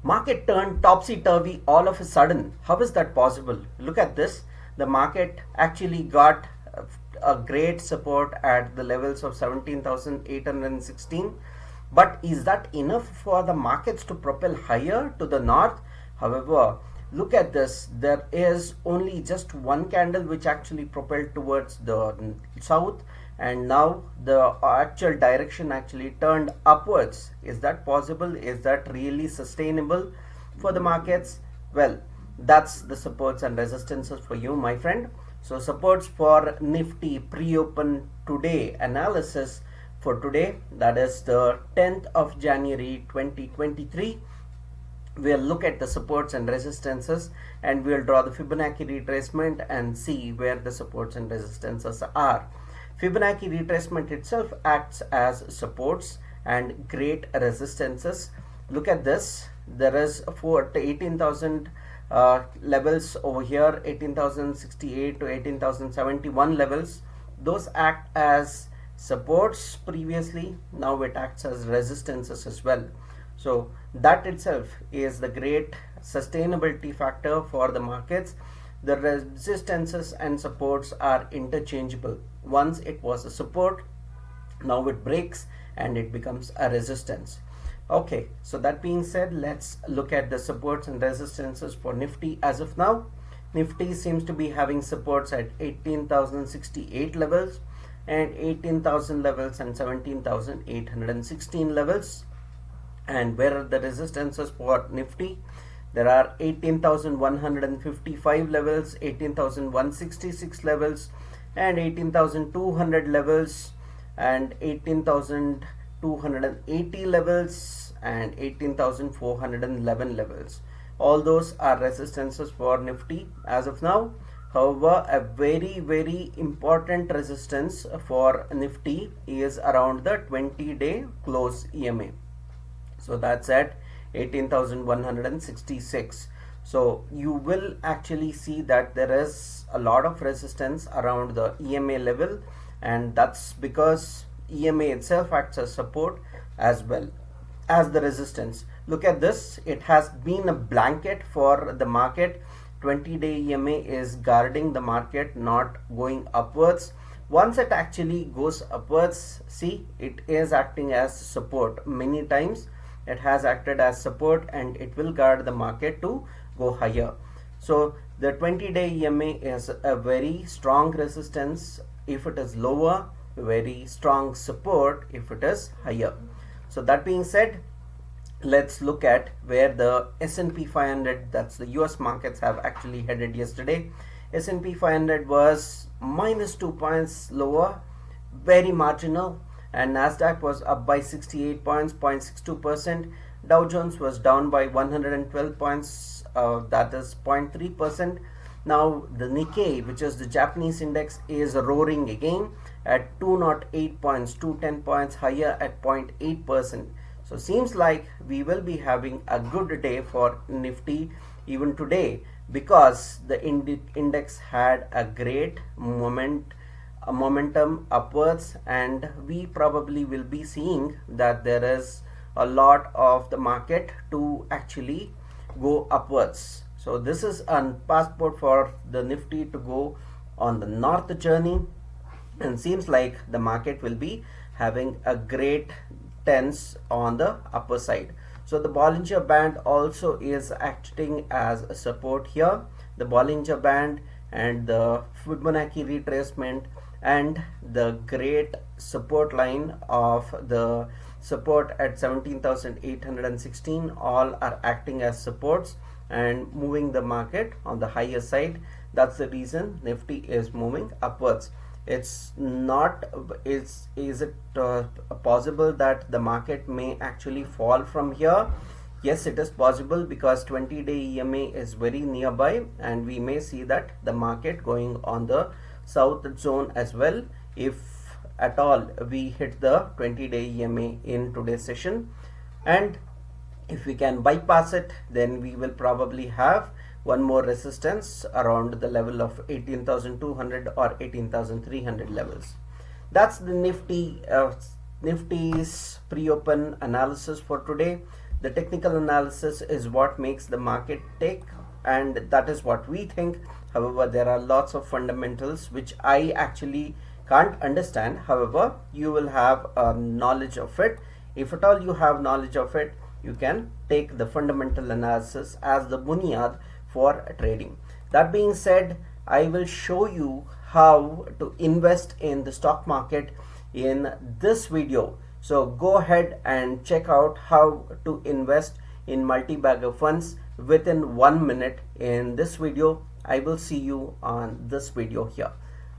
Market turned topsy-turvy all of a sudden. How is that possible? Look at this. The market actually got a great support at the levels of 17,816. But is that enough for the markets to propel higher to the north? However, look at this. There is only just one candle which actually propelled towards the south, and now the actual direction actually turned upwards. Is that possible? Is that really sustainable for the markets? Well, that's the supports and resistances for you, my friend. So supports for Nifty pre-open today analysis for today, that is the 10th of January 2023. We'll look at the supports and resistances, and we'll draw the Fibonacci retracement and see where the supports and resistances are. Fibonacci retracement itself acts as supports and great resistances. Look at this. There is 18,000 levels over here, 18,068 to 18,071 levels. Those act as supports previously. Now it acts as resistances as well. So that itself is the great sustainability factor for the markets. The resistances and supports are interchangeable. Once it was a support, now it breaks and it becomes a resistance. Okay, so that being said, let's look at the supports and resistances for Nifty as of now. Nifty seems to be having supports at 18,068 levels and 18,000 levels and 17,816 levels. And where are the resistances for Nifty? There are 18,155 levels, 18,166 levels, and 18,200 levels, and 18,280 levels, and 18,411 levels. All those are resistances for Nifty as of now. However, a very important resistance for Nifty is around the 20-day close EMA. So that's at 18,166. So you will actually see that there is a lot of resistance around the EMA level, and that's because EMA itself acts as support as well as the resistance. Look at this. It has been a blanket for the market. 20-day EMA is guarding the market, not going upwards. Once it actually goes upwards, see, it is acting as support. Many times it has acted as support, and it will guard the market to go higher. So the 20-day EMA is a very strong resistance if it is lower, very strong support if it is higher. So that being said, let's look at where the S&P 500, that's the US markets, have actually headed yesterday. S&P 500 was minus 2 points lower, very marginal, and Nasdaq was up by 68 points, 0.62%. Dow Jones was down by 112 points, that is 0.3%. Now the Nikkei, which is the Japanese index, is roaring again at 208 points, 210 points higher at 0.8%. So seems like we will be having a good day for Nifty even today, because the index had a great momentum upwards, and we probably will be seeing that there is a lot of the market to actually go upwards. So this is a passport for the Nifty to go on the north journey, and seems like the market will be having a great tense on the upper side. So the Bollinger Band also is acting as a support here. The Bollinger Band and the Fibonacci retracement and the great support line of the support at 17,816 all are acting as supports and moving the market on the higher side. That's the reason Nifty is moving upwards. It's not, is it possible that the market may actually fall from here? Yes, it is possible, because 20-day EMA is very nearby, and we may see that the market going on the south zone as well, if at all we hit the 20-day EMA in today's session. And if we can bypass it, then we will probably have one more resistance around the level of 18,200 or 18,300 levels. That's the Nifty's pre-open analysis for today. The technical analysis is what makes the market tick, and that is what we think. However, there are lots of fundamentals which I actually can't understand. However, you will have knowledge of it. If at all you have knowledge of it, you can take the fundamental analysis as the bunyad for trading. That being said, I will show you how to invest in the stock market in this video. So go ahead and check out how to invest in multi-bagger funds within 1 minute in this video. I will see you on this video here.